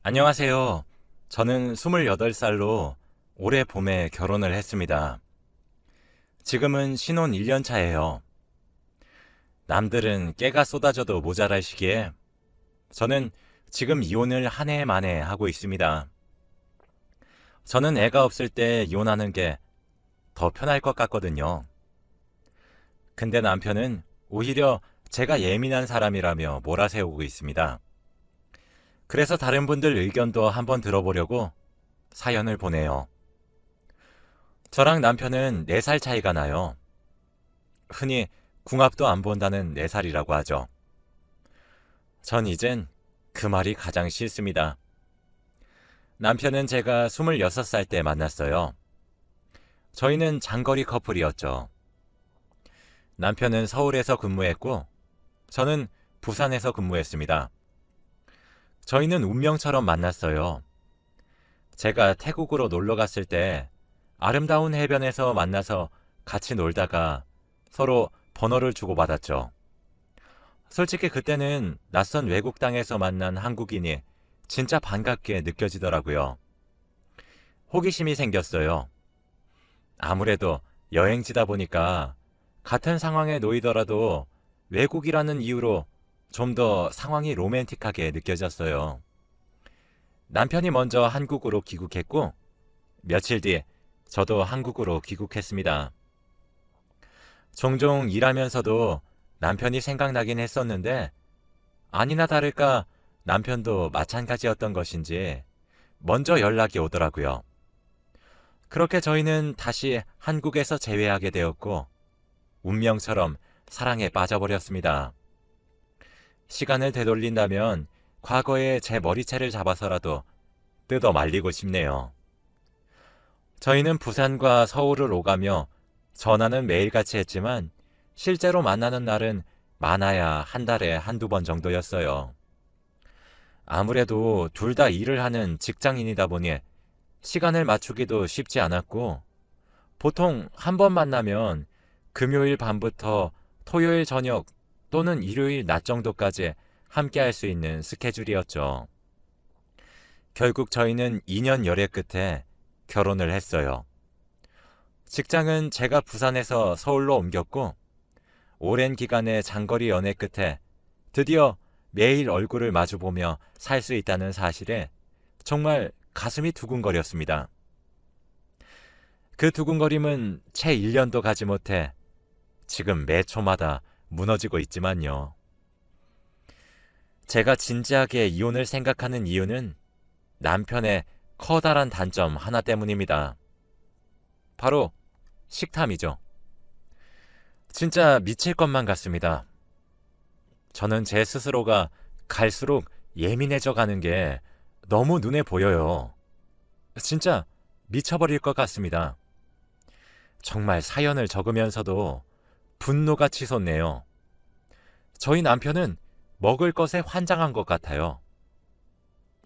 안녕하세요. 저는 28살로 올해 봄에 결혼을 했습니다. 지금은 신혼 1년 차예요. 남들은 깨가 쏟아져도 모자랄 시기에 저는 지금 이혼을 한 해 만에 하고 있습니다. 저는 애가 없을 때 이혼하는 게 더 편할 것 같거든요. 근데 남편은 오히려 제가 예민한 사람이라며 몰아세우고 있습니다. 그래서 다른 분들 의견도 한번 들어보려고 사연을 보내요. 저랑 남편은 4살 차이가 나요. 흔히 궁합도 안 본다는 4살이라고 하죠. 전 이젠 그 말이 가장 싫습니다. 남편은 제가 26살 때 만났어요. 저희는 장거리 커플이었죠. 남편은 서울에서 근무했고 저는 부산에서 근무했습니다. 저희는 운명처럼 만났어요. 제가 태국으로 놀러 갔을 때 아름다운 해변에서 만나서 같이 놀다가 서로 번호를 주고받았죠. 솔직히 그때는 낯선 외국 땅에서 만난 한국인이 진짜 반갑게 느껴지더라고요. 호기심이 생겼어요. 아무래도 여행지다 보니까 같은 상황에 놓이더라도 외국이라는 이유로 좀 더 상황이 로맨틱하게 느껴졌어요. 남편이 먼저 한국으로 귀국했고 며칠 뒤 저도 한국으로 귀국했습니다. 종종 일하면서도 남편이 생각나긴 했었는데 아니나 다를까 남편도 마찬가지였던 것인지 먼저 연락이 오더라고요. 그렇게 저희는 다시 한국에서 재회하게 되었고 운명처럼 사랑에 빠져버렸습니다. 시간을 되돌린다면 과거에 제 머리채를 잡아서라도 뜯어 말리고 싶네요. 저희는 부산과 서울을 오가며 전화는 매일같이 했지만 실제로 만나는 날은 많아야 한 달에 한두 번 정도였어요. 아무래도 둘 다 일을 하는 직장인이다 보니 시간을 맞추기도 쉽지 않았고 보통 한 번 만나면 금요일 밤부터 토요일 저녁 또는 일요일 낮 정도까지 함께 할 수 있는 스케줄이었죠. 결국 저희는 2년 열애 끝에 결혼을 했어요. 직장은 제가 부산에서 서울로 옮겼고 오랜 기간의 장거리 연애 끝에 드디어 매일 얼굴을 마주보며 살 수 있다는 사실에 정말 가슴이 두근거렸습니다. 그 두근거림은 채 1년도 가지 못해 지금 매 초마다 무너지고 있지만요. 제가 진지하게 이혼을 생각하는 이유는 남편의 커다란 단점 하나 때문입니다. 바로 식탐이죠. 진짜 미칠 것만 같습니다. 저는 제 스스로가 갈수록 예민해져 가는 게 너무 눈에 보여요. 진짜 미쳐버릴 것 같습니다. 정말 사연을 적으면서도 분노가 치솟네요. 저희 남편은 먹을 것에 환장한 것 같아요.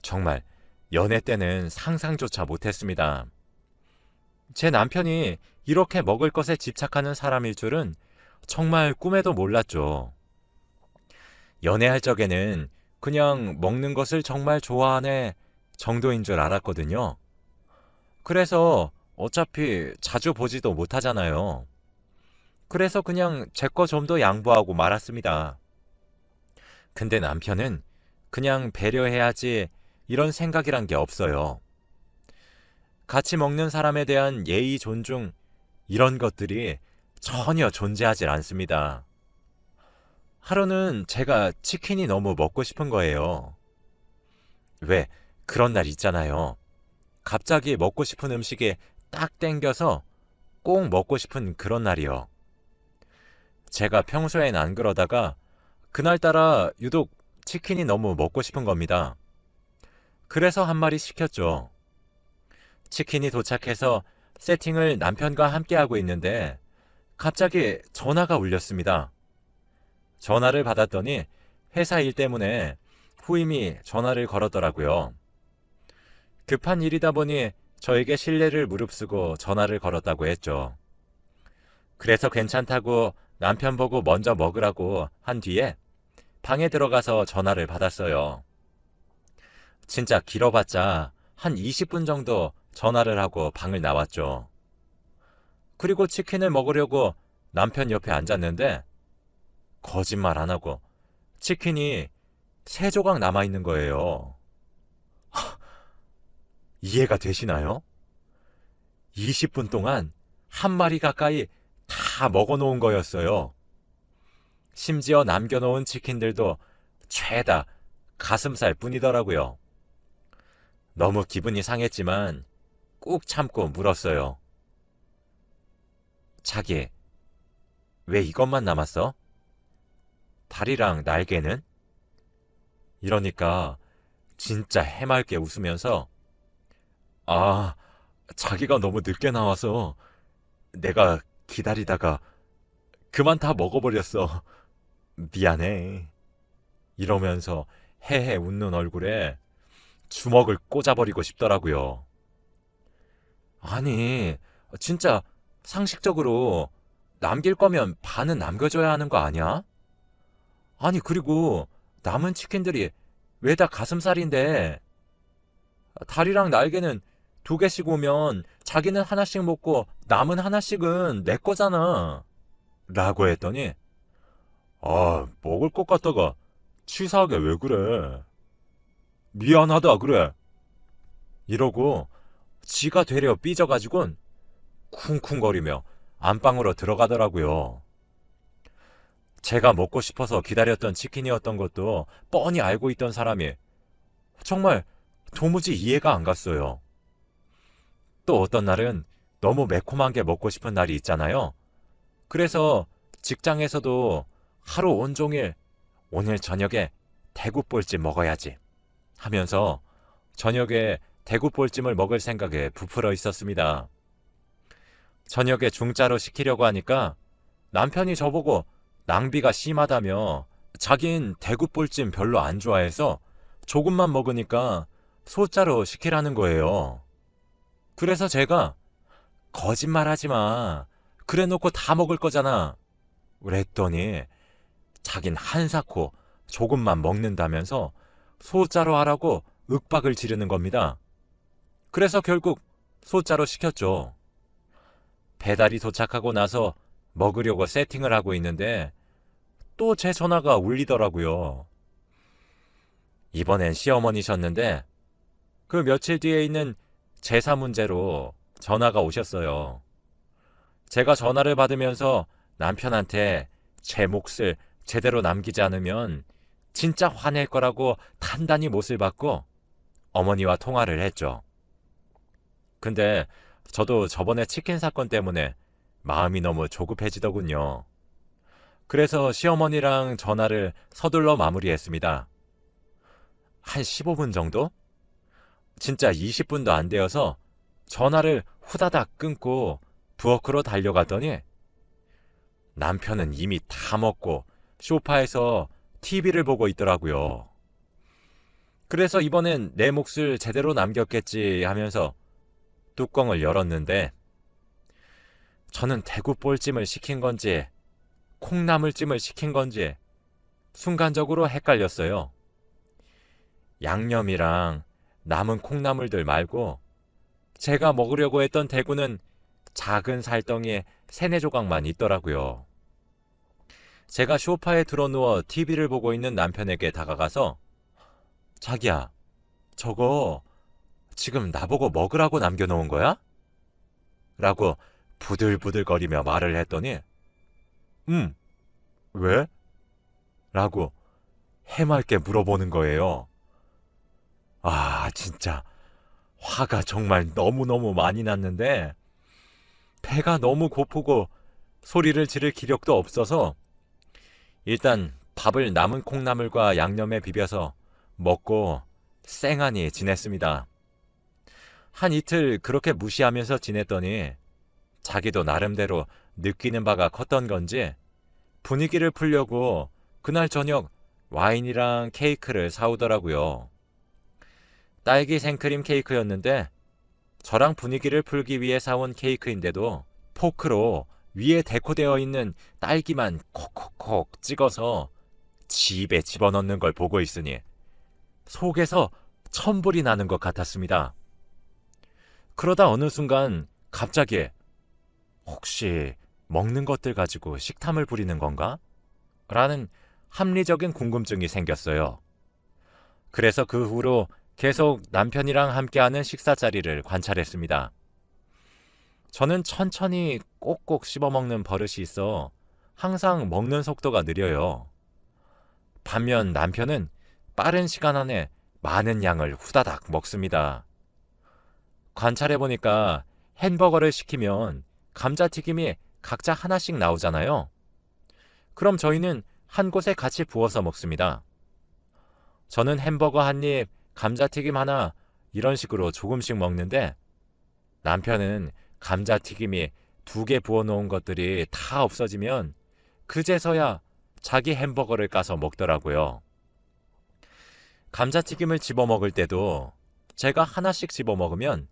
정말 연애 때는 상상조차 못했습니다. 제 남편이 이렇게 먹을 것에 집착하는 사람일 줄은 정말 꿈에도 몰랐죠. 연애할 적에는 그냥 먹는 것을 정말 좋아하네 정도인 줄 알았거든요. 그래서 어차피 자주 보지도 못하잖아요. 그래서 그냥 제 거 좀 더 양보하고 말았습니다. 근데 남편은 그냥 배려해야지 이런 생각이란 게 없어요. 같이 먹는 사람에 대한 예의, 존중, 이런 것들이 전혀 존재하지 않습니다. 하루는 제가 치킨이 너무 먹고 싶은 거예요. 왜 그런 날 있잖아요. 갑자기 먹고 싶은 음식이 딱 땡겨서 꼭 먹고 싶은 그런 날이요. 제가 평소엔 안 그러다가 그날따라 유독 치킨이 너무 먹고 싶은 겁니다. 그래서 한 마리 시켰죠. 치킨이 도착해서 세팅을 남편과 함께 하고 있는데 갑자기 전화가 울렸습니다. 전화를 받았더니 회사 일 때문에 후임이 전화를 걸었더라고요. 급한 일이다 보니 저에게 실례를 무릅쓰고 전화를 걸었다고 했죠. 그래서 괜찮다고 남편 보고 먼저 먹으라고 한 뒤에 방에 들어가서 전화를 받았어요. 진짜 길어봤자 한 20분 정도 전화를 하고 방을 나왔죠. 그리고 치킨을 먹으려고 남편 옆에 앉았는데 거짓말 안 하고 치킨이 3조각 남아있는 거예요. 이해가 되시나요? 20분 동안 한 마리 가까이 다 먹어놓은 거였어요. 심지어 남겨놓은 치킨들도 죄다 가슴살 뿐이더라고요. 너무 기분이 상했지만 꾹 참고 물었어요. 자기, 왜 이것만 남았어? 다리랑 날개는? 이러니까 진짜 해맑게 웃으면서 자기가 너무 늦게 나와서 내가 기다리다가 그만 다 먹어버렸어. 미안해. 이러면서 헤헤 웃는 얼굴에 주먹을 꽂아버리고 싶더라고요. 아니, 진짜 상식적으로 남길 거면 반은 남겨줘야 하는 거 아니야? 아니, 그리고 남은 치킨들이 왜 다 가슴살인데 다리랑 날개는 2개씩 오면 자기는 하나씩 먹고 남은 하나씩은 내 거잖아. 라고 했더니 먹을 것 같다가 치사하게 왜 그래? 미안하다 그래. 이러고 지가 되려 삐져가지곤 쿵쿵거리며 안방으로 들어가더라고요. 제가 먹고 싶어서 기다렸던 치킨이었던 것도 뻔히 알고 있던 사람이 정말 도무지 이해가 안 갔어요. 또 어떤 날은 너무 매콤한 게 먹고 싶은 날이 있잖아요. 그래서 직장에서도 하루 온종일 오늘 저녁에 대구볼찜 먹어야지 하면서 저녁에 대구볼찜을 먹을 생각에 부풀어 있었습니다. 저녁에 중짜로 시키려고 하니까 남편이 저보고 낭비가 심하다며 자긴 대구볼찜 별로 안 좋아해서 조금만 먹으니까 소짜로 시키라는 거예요. 그래서 제가 거짓말하지 마. 그래놓고 다 먹을 거잖아. 그랬더니 자긴 한사코 조금만 먹는다면서 소짜로 하라고 윽박을 지르는 겁니다. 그래서 결국 소짜로 시켰죠. 배달이 도착하고 나서 먹으려고 세팅을 하고 있는데 또 제 전화가 울리더라고요. 이번엔 시어머니셨는데 그 며칠 뒤에 있는 제사 문제로 전화가 오셨어요. 제가 전화를 받으면서 남편한테 제 몫을 제대로 남기지 않으면 진짜 화낼 거라고 단단히 못을 받고 어머니와 통화를 했죠. 근데 저도 저번에 치킨 사건 때문에 마음이 너무 조급해지더군요. 그래서 시어머니랑 전화를 서둘러 마무리했습니다. 한 15분 정도? 진짜 20분도 안 되어서 전화를 후다닥 끊고 부엌으로 달려갔더니 남편은 이미 다 먹고 소파에서 TV를 보고 있더라고요. 그래서 이번엔 내 몫을 제대로 남겼겠지 하면서 뚜껑을 열었는데 저는 대구볼찜을 시킨 건지 콩나물찜을 시킨 건지 순간적으로 헷갈렸어요. 양념이랑 남은 콩나물들 말고 제가 먹으려고 했던 대구는 작은 살덩이에 3-4조각만 있더라고요. 제가 소파에 드러누워 TV를 보고 있는 남편에게 다가가서 자기야, 저거 지금 나보고 먹으라고 남겨놓은 거야? 라고 부들부들거리며 말을 했더니 왜? 라고 해맑게 물어보는 거예요. 진짜 화가 정말 너무너무 많이 났는데 배가 너무 고프고 소리를 지를 기력도 없어서 일단 밥을 남은 콩나물과 양념에 비벼서 먹고 쌩하니 지냈습니다. 한 이틀 그렇게 무시하면서 지냈더니 자기도 나름대로 느끼는 바가 컸던 건지 분위기를 풀려고 그날 저녁 와인이랑 케이크를 사오더라고요. 딸기 생크림 케이크였는데 저랑 분위기를 풀기 위해 사온 케이크인데도 포크로 위에 데코되어 있는 딸기만 콕콕콕 찍어서 지 입에 집어넣는 걸 보고 있으니 속에서 천불이 나는 것 같았습니다. 그러다 어느 순간 갑자기 혹시 먹는 것들 가지고 식탐을 부리는 건가? 라는 합리적인 궁금증이 생겼어요. 그래서 그 후로 계속 남편이랑 함께하는 식사 자리를 관찰했습니다. 저는 천천히 꼭꼭 씹어먹는 버릇이 있어 항상 먹는 속도가 느려요. 반면 남편은 빠른 시간 안에 많은 양을 후다닥 먹습니다. 관찰해보니까 햄버거를 시키면 감자튀김이 각자 하나씩 나오잖아요. 그럼 저희는 한 곳에 같이 부어서 먹습니다. 저는 햄버거 한 입, 감자튀김 하나 이런 식으로 조금씩 먹는데 남편은 감자튀김이 2개 부어놓은 것들이 다 없어지면 그제서야 자기 햄버거를 까서 먹더라고요. 감자튀김을 집어먹을 때도 제가 하나씩 집어먹으면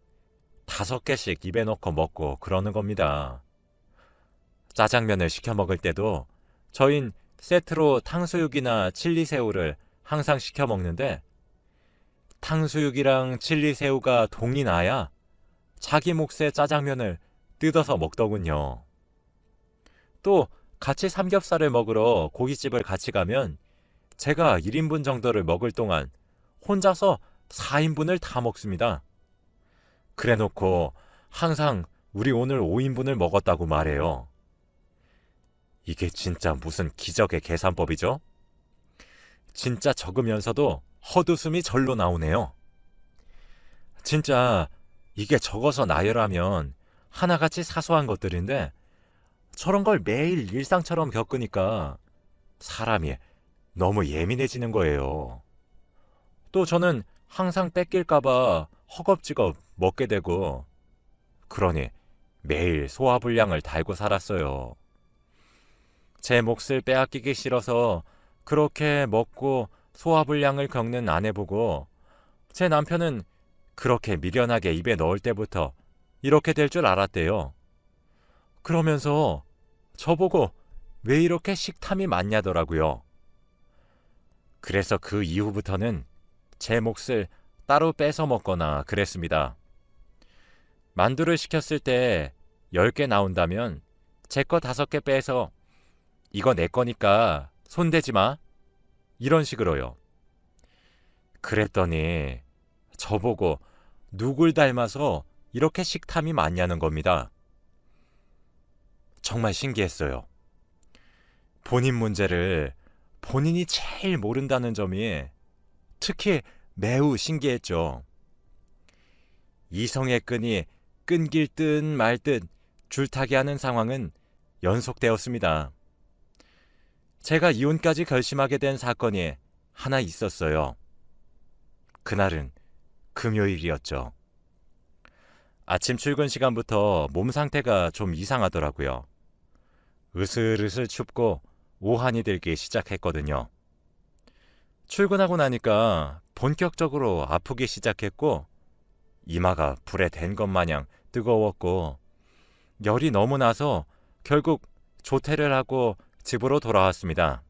5개씩 입에 넣고 먹고 그러는 겁니다. 짜장면을 시켜 먹을 때도 저흰 세트로 탕수육이나 칠리새우를 항상 시켜 먹는데 탕수육이랑 칠리새우가 동이 나야 자기 몫의 짜장면을 뜯어서 먹더군요. 또 같이 삼겹살을 먹으러 고깃집을 같이 가면 제가 1인분 정도를 먹을 동안 혼자서 4인분을 다 먹습니다. 그래놓고 항상 우리 오늘 5인분을 먹었다고 말해요. 이게 진짜 무슨 기적의 계산법이죠? 진짜 적으면서도 헛웃음이 절로 나오네요. 진짜 이게 적어서 나열하면 하나같이 사소한 것들인데 저런 걸 매일 일상처럼 겪으니까 사람이 너무 예민해지는 거예요. 또 저는 항상 뺏길까봐 허겁지겁 먹게 되고 그러니 매일 소화불량을 달고 살았어요. 제 몫을 빼앗기기 싫어서 그렇게 먹고 소화불량을 겪는 아내 보고 제 남편은 그렇게 미련하게 입에 넣을 때부터 이렇게 될 줄 알았대요. 그러면서 저보고 왜 이렇게 식탐이 많냐더라고요. 그래서 그 이후부터는 제 몫을 따로 뺏어 먹거나 그랬습니다. 만두를 시켰을 때 10개 나온다면 제 거 5개 빼서 이거 내 거니까 손대지 마. 이런 식으로요. 그랬더니 저보고 누굴 닮아서 이렇게 식탐이 많냐는 겁니다. 정말 신기했어요. 본인 문제를 본인이 제일 모른다는 점이 특히 매우 신기했죠. 이성의 끈이 끊길 듯 말 듯 줄타기 하는 상황은 연속되었습니다. 제가 이혼까지 결심하게 된 사건이 하나 있었어요. 그날은 금요일이었죠. 아침 출근 시간부터 몸 상태가 좀 이상하더라고요. 으슬으슬 춥고 오한이 들기 시작했거든요. 출근하고 나니까 본격적으로 아프기 시작했고 이마가 불에 댄 것 마냥 뜨거웠고 열이 너무 나서 결국 조퇴를 하고 집으로 돌아왔습니다.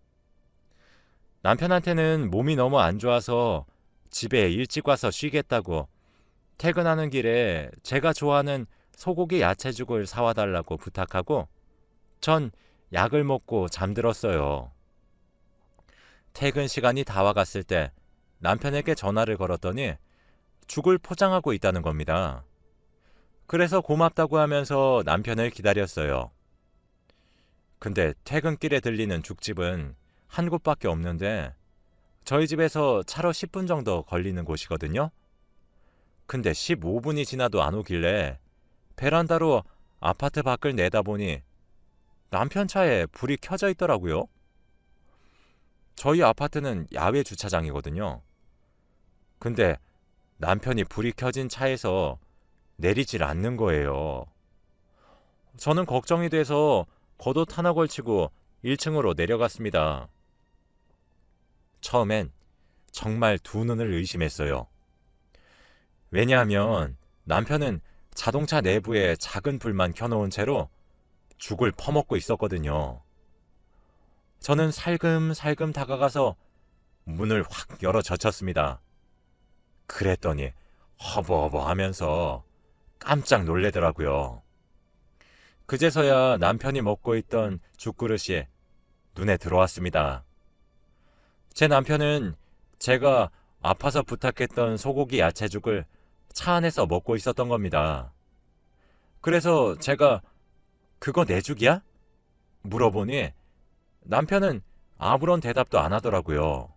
남편한테는 몸이 너무 안 좋아서 집에 일찍 와서 쉬겠다고 퇴근하는 길에 제가 좋아하는 소고기 야채죽을 사와 달라고 부탁하고 전 약을 먹고 잠들었어요. 퇴근 시간이 다 와갔을 때 남편에게 전화를 걸었더니 죽을 포장하고 있다는 겁니다. 그래서 고맙다고 하면서 남편을 기다렸어요. 근데 퇴근길에 들리는 죽집은 한 곳밖에 없는데 저희 집에서 차로 10분 정도 걸리는 곳이거든요. 근데 15분이 지나도 안 오길래 베란다로 아파트 밖을 내다보니 남편 차에 불이 켜져 있더라고요. 저희 아파트는 야외 주차장이거든요. 근데 남편이 불이 켜진 차에서 내리질 않는 거예요. 저는 걱정이 돼서 겉옷 하나 걸치고 1층으로 내려갔습니다. 처음엔 정말 두 눈을 의심했어요. 왜냐하면 남편은 자동차 내부에 작은 불만 켜놓은 채로 죽을 퍼먹고 있었거든요. 저는 살금살금 다가가서 문을 확 열어 젖혔습니다. 그랬더니 허버허버 하면서 깜짝 놀래더라고요. 그제서야 남편이 먹고 있던 죽그릇이 눈에 들어왔습니다. 제 남편은 제가 아파서 부탁했던 소고기 야채죽을 차 안에서 먹고 있었던 겁니다. 그래서 제가 그거 내 죽이야? 물어보니 남편은 아무런 대답도 안 하더라고요.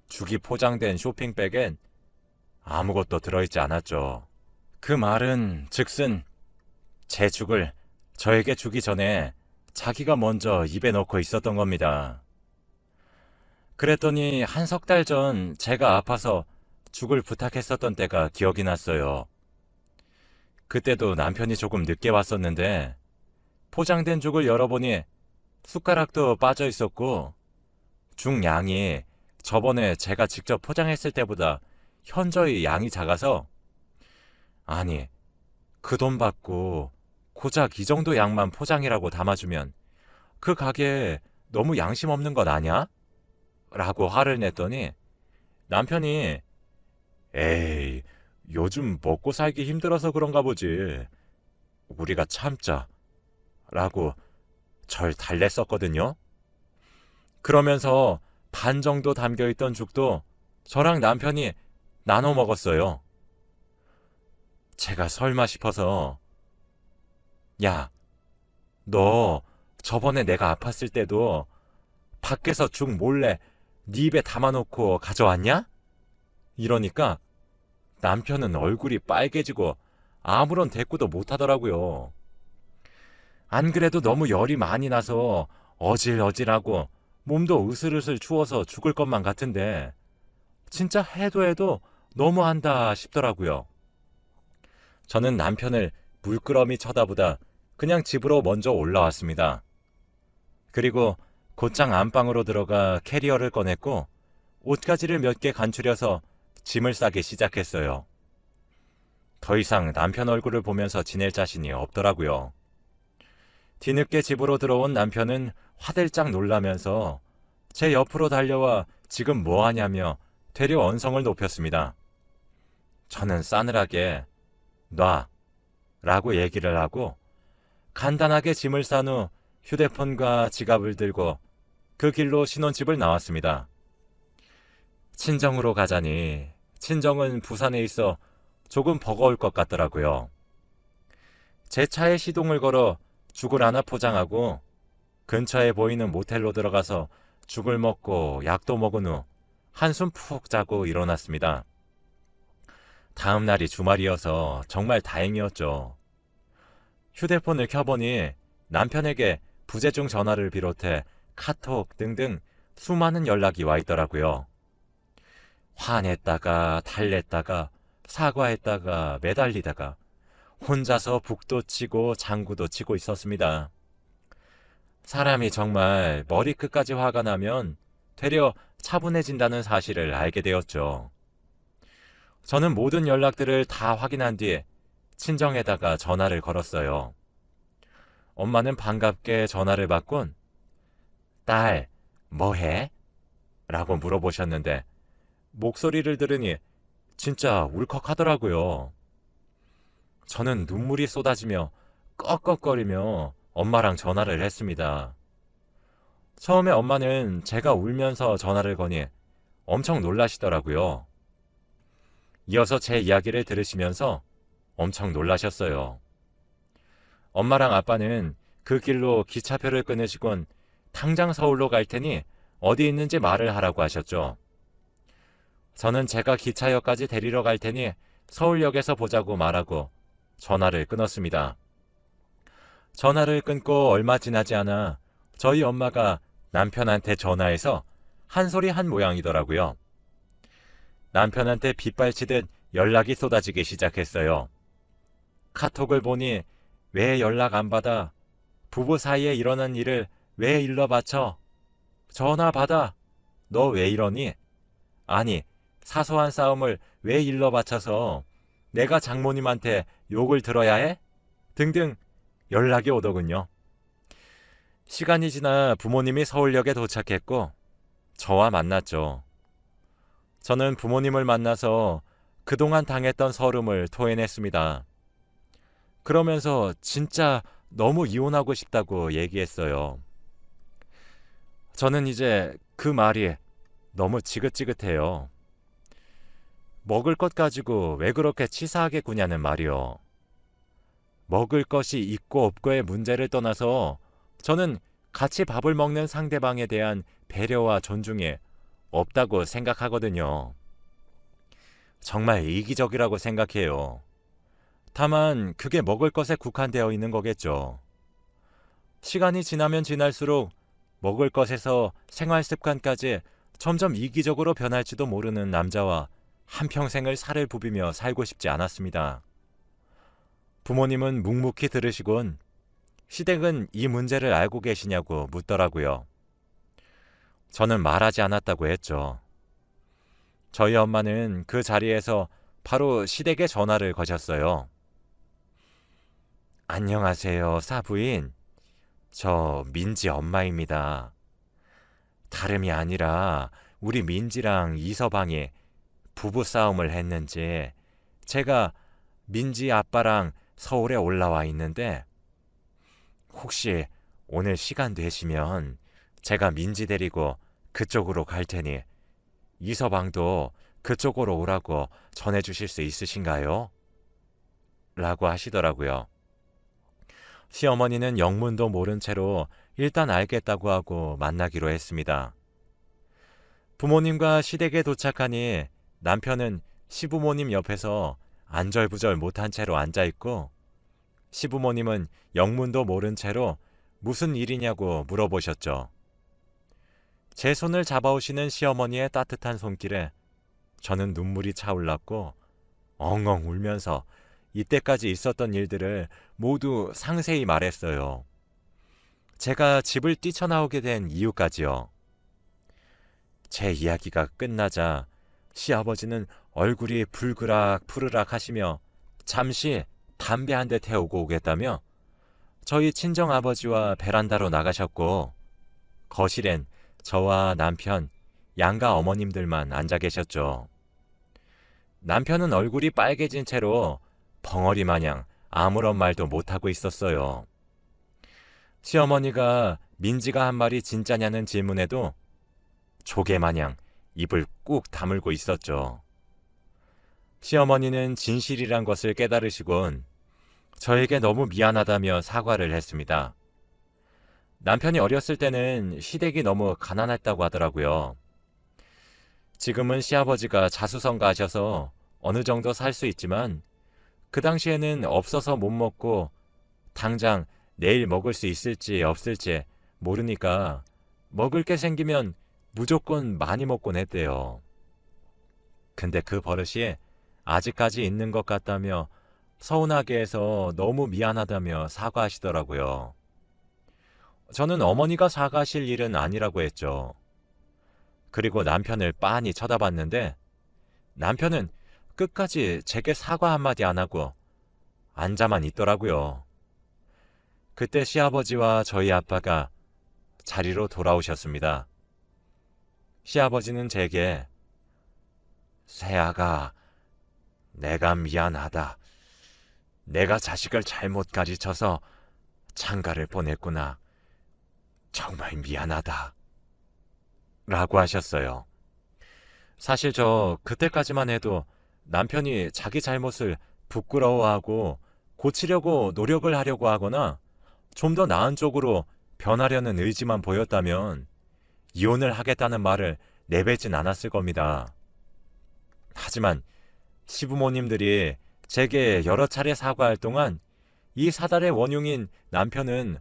죽이 포장된 쇼핑백엔 아무것도 들어있지 않았죠. 그 말은 즉슨 제 죽을 저에게 주기 전에 자기가 먼저 입에 넣고 있었던 겁니다. 그랬더니 한 석 달 전 제가 아파서 죽을 부탁했었던 때가 기억이 났어요. 그때도 남편이 조금 늦게 왔었는데 포장된 죽을 열어보니 숟가락도 빠져 있었고 죽 양이 저번에 제가 직접 포장했을 때보다 현저히 양이 작아서 아니 그 돈 받고 고작 이 정도 양만 포장이라고 담아주면 그 가게 너무 양심 없는 것 아냐? 라고 화를 냈더니 남편이 에이 요즘 먹고 살기 힘들어서 그런가 보지. 우리가 참자. 라고 절 달랬었거든요. 그러면서 반 정도 담겨있던 죽도 저랑 남편이 나눠 먹었어요. 제가 설마 싶어서 야, 너 저번에 내가 아팠을 때도 밖에서 죽 몰래 네 입에 담아놓고 가져왔냐? 이러니까 남편은 얼굴이 빨개지고 아무런 대꾸도 못하더라고요. 안 그래도 너무 열이 많이 나서 어질어질하고 몸도 으슬으슬 추워서 죽을 것만 같은데 진짜 해도 너무한다 싶더라고요. 저는 남편을 물끄러미 쳐다보다 그냥 집으로 먼저 올라왔습니다. 그리고 곧장 안방으로 들어가 캐리어를 꺼냈고 옷가지를 몇 개 간추려서 짐을 싸기 시작했어요. 더 이상 남편 얼굴을 보면서 지낼 자신이 없더라고요. 뒤늦게 집으로 들어온 남편은 화들짝 놀라면서 제 옆으로 달려와 지금 뭐 하냐며 되려 언성을 높였습니다. 저는 싸늘하게 놔 라고 얘기를 하고 간단하게 짐을 싼 후 휴대폰과 지갑을 들고 그 길로 신혼집을 나왔습니다. 친정으로 가자니 친정은 부산에 있어 조금 버거울 것 같더라고요. 제 차에 시동을 걸어 죽을 하나 포장하고 근처에 보이는 모텔로 들어가서 죽을 먹고 약도 먹은 후 한숨 푹 자고 일어났습니다. 다음 날이 주말이어서 정말 다행이었죠. 휴대폰을 켜보니 남편에게 부재중 전화를 비롯해 카톡 등등 수많은 연락이 와 있더라고요. 화냈다가 달랬다가 사과했다가 매달리다가 혼자서 북도 치고 장구도 치고 있었습니다. 사람이 정말 머리끝까지 화가 나면 되려 차분해진다는 사실을 알게 되었죠. 저는 모든 연락들을 다 확인한 뒤에 친정에다가 전화를 걸었어요. 엄마는 반갑게 전화를 받곤 딸, 뭐해? 라고 물어보셨는데 목소리를 들으니 진짜 울컥하더라고요. 저는 눈물이 쏟아지며 꺽꺽거리며 엄마랑 전화를 했습니다. 처음에 엄마는 제가 울면서 전화를 거니 엄청 놀라시더라고요. 이어서 제 이야기를 들으시면서 엄청 놀라셨어요. 엄마랑 아빠는 그 길로 기차표를 끊으시곤 당장 서울로 갈 테니 어디 있는지 말을 하라고 하셨죠. 저는 제가 기차역까지 데리러 갈 테니 서울역에서 보자고 말하고 전화를 끊었습니다. 전화를 끊고 얼마 지나지 않아 저희 엄마가 남편한테 전화해서 한 소리 한 모양이더라고요. 남편한테 빗발치듯 연락이 쏟아지기 시작했어요. 카톡을 보니 왜 연락 안 받아? 부부 사이에 일어난 일을 왜 일러 바쳐? 전화 받아. 너 왜 이러니? 아니, 사소한 싸움을 왜 일러 바쳐서 내가 장모님한테 욕을 들어야 해? 등등 연락이 오더군요. 시간이 지나 부모님이 서울역에 도착했고 저와 만났죠. 저는 부모님을 만나서 그동안 당했던 서름을 토해냈습니다. 그러면서 진짜 너무 이혼하고 싶다고 얘기했어요. 저는 이제 그 말이 너무 지긋지긋해요. 먹을 것 가지고 왜 그렇게 치사하게 구냐는 말이요. 먹을 것이 있고 없고의 문제를 떠나서 저는 같이 밥을 먹는 상대방에 대한 배려와 존중이 없다고 생각하거든요. 정말 이기적이라고 생각해요. 다만 그게 먹을 것에 국한되어 있는 거겠죠. 시간이 지나면 지날수록 먹을 것에서 생활 습관까지 점점 이기적으로 변할지도 모르는 남자와 한평생을 살을 부비며 살고 싶지 않았습니다. 부모님은 묵묵히 들으시곤 시댁은 이 문제를 알고 계시냐고 묻더라고요. 저는 말하지 않았다고 했죠. 저희 엄마는 그 자리에서 바로 시댁에 전화를 거셨어요. 안녕하세요, 사부인. 저 민지 엄마입니다. 다름이 아니라 우리 민지랑 이서방이 부부싸움을 했는지 제가 민지 아빠랑 서울에 올라와 있는데 혹시 오늘 시간 되시면 제가 민지 데리고 그쪽으로 갈 테니 이서방도 그쪽으로 오라고 전해주실 수 있으신가요? 라고 하시더라고요. 시어머니는 영문도 모른 채로 일단 알겠다고 하고 만나기로 했습니다. 부모님과 시댁에 도착하니 남편은 시부모님 옆에서 안절부절 못한 채로 앉아있고 시부모님은 영문도 모른 채로 무슨 일이냐고 물어보셨죠. 제 손을 잡아오시는 시어머니의 따뜻한 손길에 저는 눈물이 차올랐고 엉엉 울면서 이때까지 있었던 일들을 모두 상세히 말했어요. 제가 집을 뛰쳐나오게 된 이유까지요. 제 이야기가 끝나자 시아버지는 얼굴이 불그락 푸르락 하시며 잠시 담배 한 대 태우고 오겠다며 저희 친정아버지와 베란다로 나가셨고 거실엔 저와 남편, 양가 어머님들만 앉아 계셨죠. 남편은 얼굴이 빨개진 채로 벙어리 마냥 아무런 말도 못하고 있었어요. 시어머니가 민지가 한 말이 진짜냐는 질문에도 조개 마냥 입을 꾹 다물고 있었죠. 시어머니는 진실이란 것을 깨달으시곤 저에게 너무 미안하다며 사과를 했습니다. 남편이 어렸을 때는 시댁이 너무 가난했다고 하더라고요. 지금은 시아버지가 자수성가하셔서 어느 정도 살 수 있지만 그 당시에는 없어서 못 먹고 당장 내일 먹을 수 있을지 없을지 모르니까 먹을 게 생기면 무조건 많이 먹곤 했대요. 근데 그 버릇이 아직까지 있는 것 같다며 서운하게 해서 너무 미안하다며 사과하시더라고요. 저는 어머니가 사과하실 일은 아니라고 했죠. 그리고 남편을 빤히 쳐다봤는데 남편은 끝까지 제게 사과 한마디 안 하고 앉아만 있더라고요. 그때 시아버지와 저희 아빠가 자리로 돌아오셨습니다. 시아버지는 제게 새아가 내가 미안하다. 내가 자식을 잘못 가르쳐서 장가를 보냈구나. 정말 미안하다. 라고 하셨어요. 사실 저 그때까지만 해도 남편이 자기 잘못을 부끄러워하고 고치려고 노력을 하려고 하거나 좀 더 나은 쪽으로 변하려는 의지만 보였다면 이혼을 하겠다는 말을 내뱉진 않았을 겁니다. 하지만 시부모님들이 제게 여러 차례 사과할 동안 이 사달의 원흉인 남편은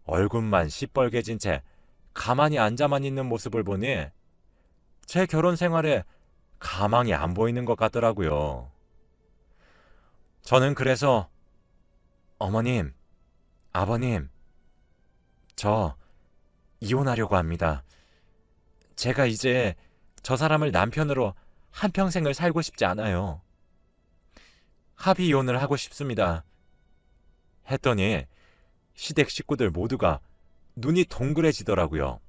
얼굴만 시뻘개진 채 가만히 앉아만 있는 모습을 보니 제 결혼 생활에 가망이 안 보이는 것 같더라고요. 저는 그래서 어머님, 아버님, 저 이혼하려고 합니다. 제가 이제 저 사람을 남편으로 한평생을 살고 싶지 않아요. 합의 이혼을 하고 싶습니다. 했더니 시댁 식구들 모두가 눈이 동그래지더라고요.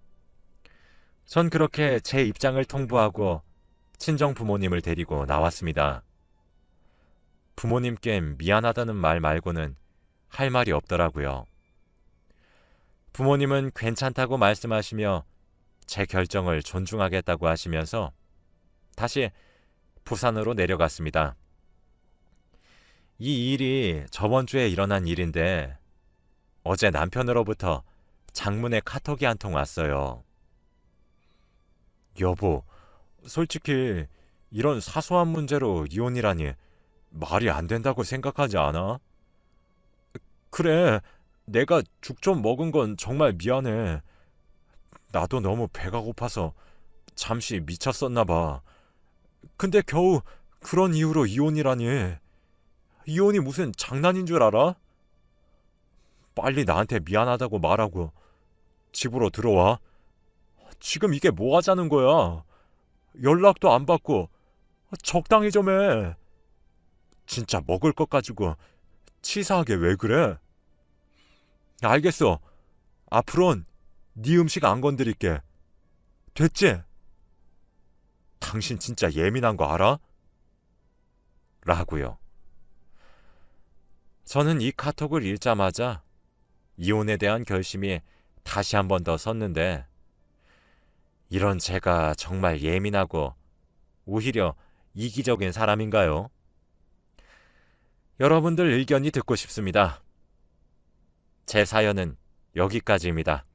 전 그렇게 제 입장을 통보하고 친정 부모님을 데리고 나왔습니다. 부모님께 미안하다는 말 말고는 할 말이 없더라고요. 부모님은 괜찮다고 말씀하시며 제 결정을 존중하겠다고 하시면서 다시 부산으로 내려갔습니다. 이 일이 저번 주에 일어난 일인데 어제 남편으로부터 장문의 카톡이 한 통 왔어요. 여보, 솔직히 이런 사소한 문제로 이혼이라니 말이 안 된다고 생각하지 않아? 그래, 내가 죽 좀 먹은 건 정말 미안해. 나도 너무 배가 고파서 잠시 미쳤었나 봐. 근데 겨우 그런 이유로 이혼이라니. 이혼이 무슨 장난인 줄 알아? 빨리 나한테 미안하다고 말하고 집으로 들어와. 지금 이게 뭐 하자는 거야? 연락도 안 받고 적당히 좀 해. 진짜 먹을 것 가지고 치사하게 왜 그래? 알겠어. 앞으론 네 음식 안 건드릴게. 됐지? 당신 진짜 예민한 거 알아? 라고요. 저는 이 카톡을 읽자마자 이혼에 대한 결심이 다시 한 번 더 섰는데 이런 제가 정말 예민하고 오히려 이기적인 사람인가요? 여러분들 의견이 듣고 싶습니다. 제 사연은 여기까지입니다.